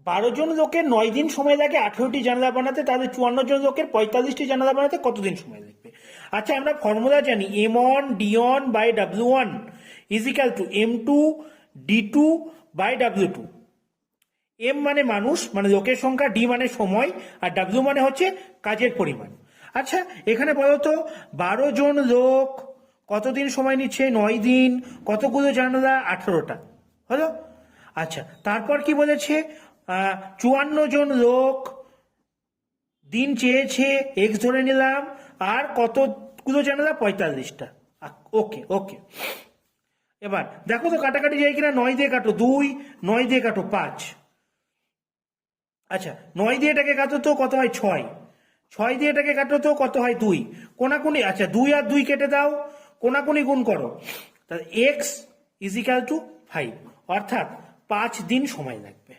12 জন লোকের 9 দিন সময় লাগে 18টি জানালা বানাতে, তাদের 54 জন লোকের 45টি জানালা বানাতে কতদিন সময় লাগবে? আচ্ছা, আমরা ফর্মুলা জানি m1 d1 by w1 is equal to m2 d2 by w2। m মানে মানুষ, মানে লোকের সংখ্যা, d মানে সময়, আর w মানে হচ্ছে কাজের পরিমাণ। আচ্ছা, এখানে বলতো 12 জন লোক কতদিন সময় নিচ্ছে? 9 দিন। কতগুলো জানালা? 18টা। হলো? আচ্ছা, তারপর কি বলেছে? 54 জন লোক দিন চেয়েছে, এক্স ধরে নিলাম, আর কতগুলো জানালা? 45টা। ওকে ওকে। এবার দেখো তো কাটাকাটি যায় কিনা। 9 দিয়ে কাটো 2, 9 দিয়ে কাটো 5। আচ্ছা, 9 দিয়ে এটাকে কাটো তো কত হয়? 6। 6 দিয়ে এটাকে কাটো তো কত হয়? 2। কোনাকুনি, আচ্ছা 2 আর 2 কেটে দাও, কোনাকুনি গুণ করো, তাহলে এক্স ইজ ইকাল টু 5, অর্থাৎ 5 দিন সময় লাগবে।